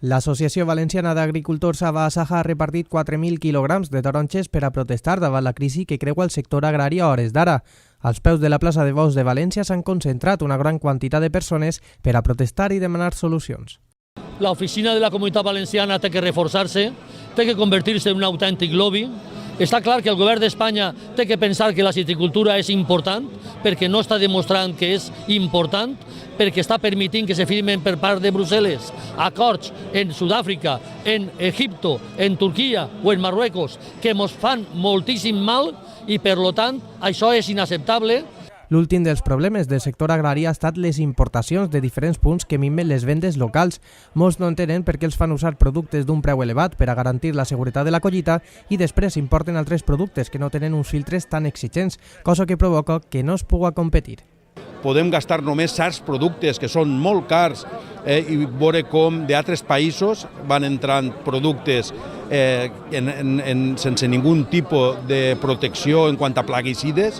L'Associació Valenciana d'Agricultors Asaja ha repartit 4.000 quilograms de taronges per a protestar davant la crisi que creua el sector agrari a hores d'ara. Als peus de la plaça de Bous de València s'han concentrat una gran quantitat de persones per a protestar i demanar solucions. La oficina de la Comunitat Valenciana té que reforçar-se, té que convertir-se en un autèntic lobby. Està clar que el govern d'Espanya té que pensar que la citricultura és important, perquè no està demostrant que és important, perquè està permitint que se firmen per part de Brussel·les acords en Sud-àfrica, en Egipto, en Turquia o en Marruecos que ens fan moltíssim mal i, per tant, això és inacceptable. L'últim dels problemes del sector agrari ha estat les importacions de diferents punts que minven les vendes locals. Molts no entenen per què els fan usar productes d'un preu elevat per a garantir la seguretat de la collita i després importen altres productes que no tenen uns filtres tan exigents, cosa que provoca que no es pugui competir. Podem gastar només certs productes que són molt cars i veure com d'altres països van entrant productes sense ningú tipus de protecció en quant a plaguicides.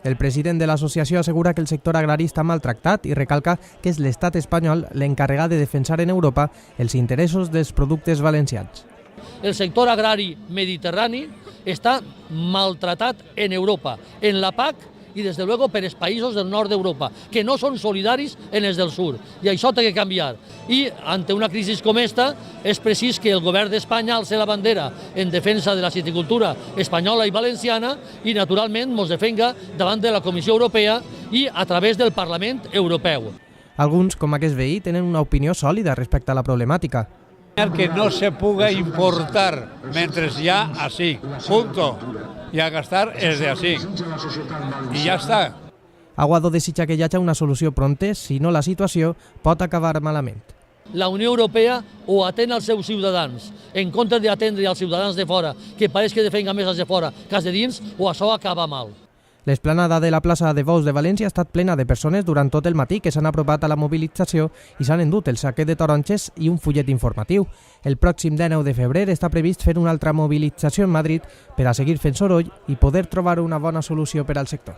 El president de l'associació assegura que el sector agrari està maltractat i recalca que és l'estat espanyol l'encarregat de defensar en Europa els interessos dels productes valencians. El sector agrari mediterrani està maltratat en Europa, en la PAC i, des de luego, per els països del nord d'Europa, que no són solidaris en els del sud. I això té que canviar. I, ante una crisi com esta, és precís que el govern d'Espanya alce la bandera en defensa de la citricultura espanyola i valenciana i, naturalment, ens defenga davant de la Comissió Europea i a través del Parlament Europeu. Alguns, com aquest veí, tenen una opinió sòlida respecte a la problemàtica. Que no se puga importar mentre hi ha així, punto. I a gastar és d'ací. I ja està. Aguado desitja que hi hagi una solució pronta, si no la situació pot acabar malament. La Unió Europea o atén als seus ciutadans en comptes d'atendre als ciutadans de fora, que pareix que defenga més els de fora que els de dins, o això acaba mal. L'esplanada de la plaça de Bous de València ha estat plena de persones durant tot el matí que s'han apropat a la mobilització i s'han endut el saquet de taronges i un fullet informatiu. El pròxim 19 de febrer està previst fer una altra mobilització en Madrid per a seguir fent soroll i poder trobar una bona solució per al sector.